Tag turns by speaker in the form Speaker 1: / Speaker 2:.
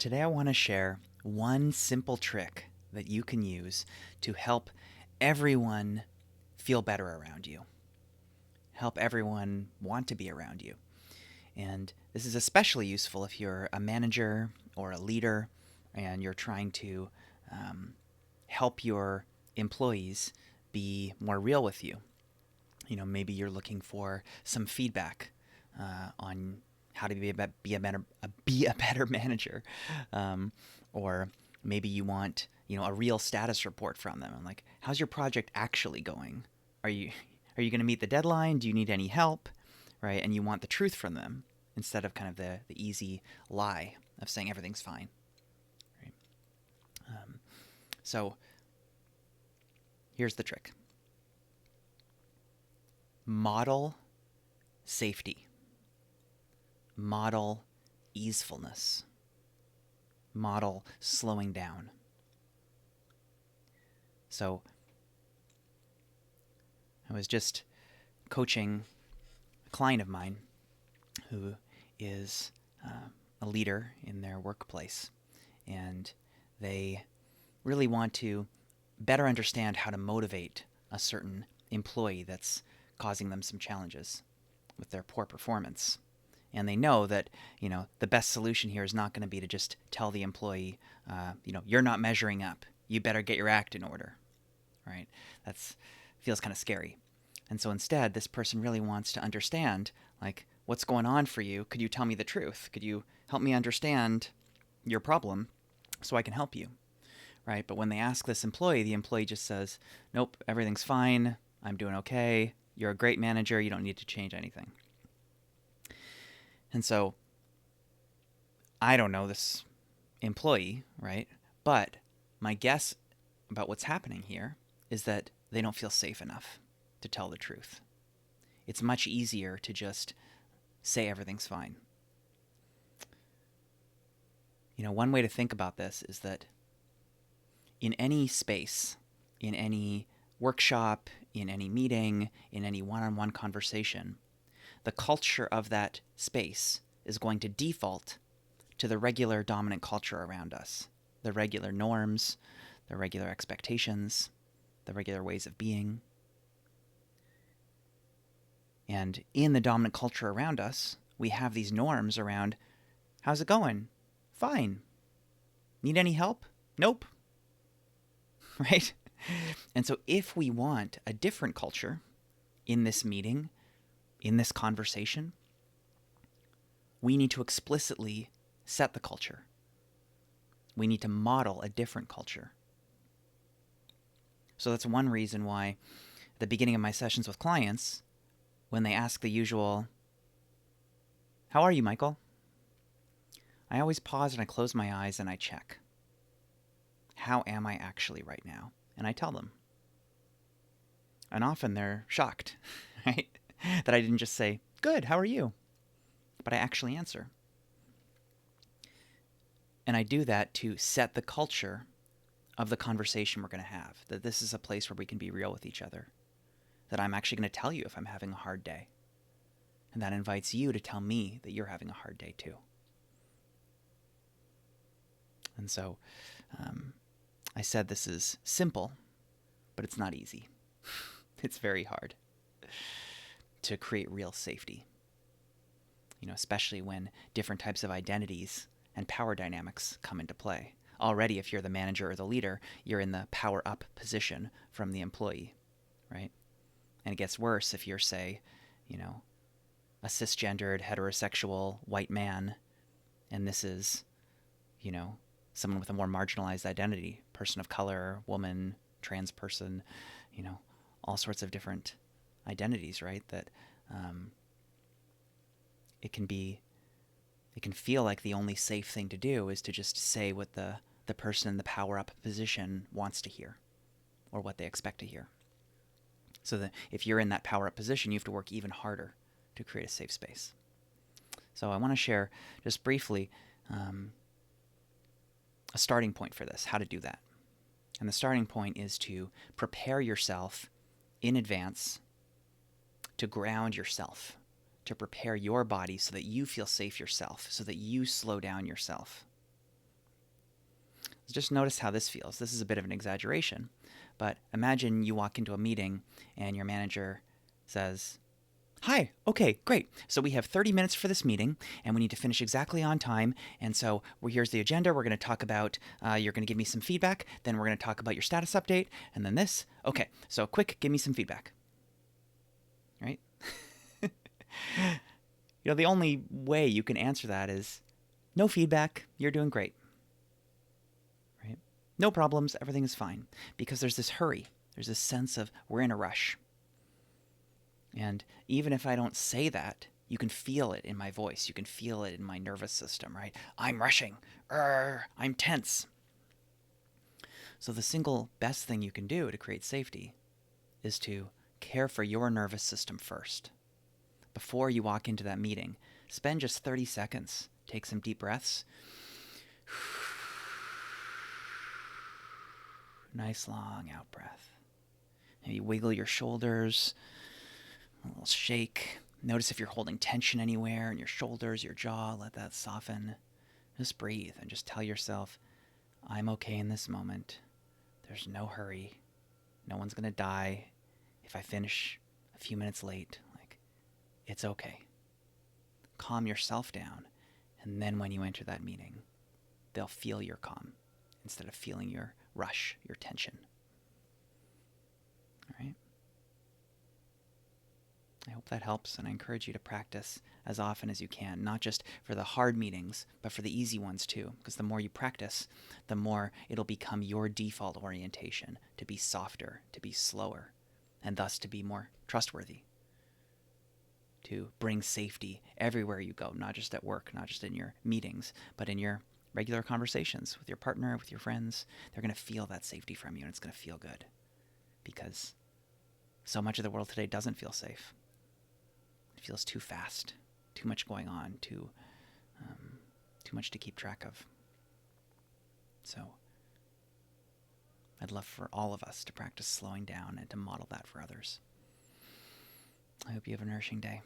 Speaker 1: Today I want to share one simple trick that you can use to help everyone feel better around you, help everyone want to be around you. And this is especially useful if you're a manager or a leader and you're trying to help your employees be more real with you. Maybe you're looking for some feedback on how to be a better manager, or maybe you want a real status report from them. I'm like, how's your project actually going? Are you going to meet the deadline? Do you need any help? Right? And you want the truth from them instead of kind of the easy lie of saying everything's fine. Right? So here's the trick. Model safety. Model easefulness. Model slowing down. So I was just coaching a client of mine who is a leader in their workplace, and they really want to better understand how to motivate a certain employee that's causing them some challenges with their poor performance. And they know that, the best solution here is not going to be to just tell the employee, you're not measuring up. You better get your act in order, right? That's feels kind of scary. And so instead, this person really wants to understand, like, what's going on for you? Could you tell me the truth? Could you help me understand your problem so I can help you, right? But when they ask this employee, the employee just says, nope, everything's fine. I'm doing okay. You're a great manager. You don't need to change anything. And so I don't know this employee, right? But my guess about what's happening here is that they don't feel safe enough to tell the truth. It's much easier to just say everything's fine. One way to think about this is that in any space, in any workshop, in any meeting, in any one-on-one conversation, the culture of that space is going to default to the regular dominant culture around us, the regular norms, the regular expectations, the regular ways of being. And in the dominant culture around us, we have these norms around, how's it going? Fine. Need any help? Nope. Right? And so if we want a different culture in this meeting, in this conversation, we need to explicitly set the culture. We need to model a different culture. So that's one reason why at the beginning of my sessions with clients, when they ask the usual, how are you, Michael? I always pause and I close my eyes and I check. How am I actually right now? And I tell them. And often they're shocked, right? That I didn't just say, good, how are you? But I actually answer. And I do that to set the culture of the conversation we're going to have. That this is a place where we can be real with each other. That I'm actually going to tell you if I'm having a hard day. And that invites you to tell me that you're having a hard day too. And so I said this is simple, but it's not easy. It's very hard to create real safety. Especially when different types of identities and power dynamics come into play. Already, if you're the manager or the leader, you're in the power up position from the employee, right? And it gets worse if you're, say, a cisgendered, heterosexual white man, and this is, someone with a more marginalized identity, person of color, woman, trans person, all sorts of different identities, right? That it can feel like the only safe thing to do is to just say what the person in the power up position wants to hear or what they expect to hear. So that if you're in that power up position, you have to work even harder to create a safe space. So I want to share just briefly a starting point for this, how to do that. And the starting point is to prepare yourself in advance to ground yourself, to prepare your body so that you feel safe yourself, so that you slow down yourself. Just notice how this feels. This is a bit of an exaggeration, but imagine you walk into a meeting and your manager says, "Hi, okay, great. So we have 30 minutes for this meeting, and we need to finish exactly on time. And so here's the agenda. We're going to talk about, you're going to give me some feedback. Then we're going to talk about your status update, and then this. Okay, so quick, give me some feedback." Right? The only way you can answer that is, no feedback, you're doing great. Right? No problems, everything is fine. Because there's this hurry. There's this sense of we're in a rush. And even if I don't say that, you can feel it in my voice. You can feel it in my nervous system, right? I'm rushing. I'm tense. So the single best thing you can do to create safety is to care for your nervous system first. Before you walk into that meeting, spend just 30 seconds. Take some deep breaths. Nice long out breath. Maybe wiggle your shoulders. A little shake. Notice if you're holding tension anywhere in your shoulders, your jaw. Let that soften. Just breathe and just tell yourself, I'm okay in this moment. There's no hurry. No one's going to die if I finish a few minutes late. Like, it's okay. Calm yourself down. And then when you enter that meeting, they'll feel your calm instead of feeling your rush, your tension. All right? I hope that helps, and I encourage you to practice as often as you can, not just for the hard meetings, but for the easy ones too, because the more you practice, the more it'll become your default orientation to be softer, to be slower, and thus to be more trustworthy, to bring safety everywhere you go, not just at work, not just in your meetings, but in your regular conversations with your partner, with your friends. They're going to feel that safety from you, and it's going to feel good, because so much of the world today doesn't feel safe. It feels too fast, too much going on, too much to keep track of. So I'd love for all of us to practice slowing down and to model that for others. I hope you have a nourishing day.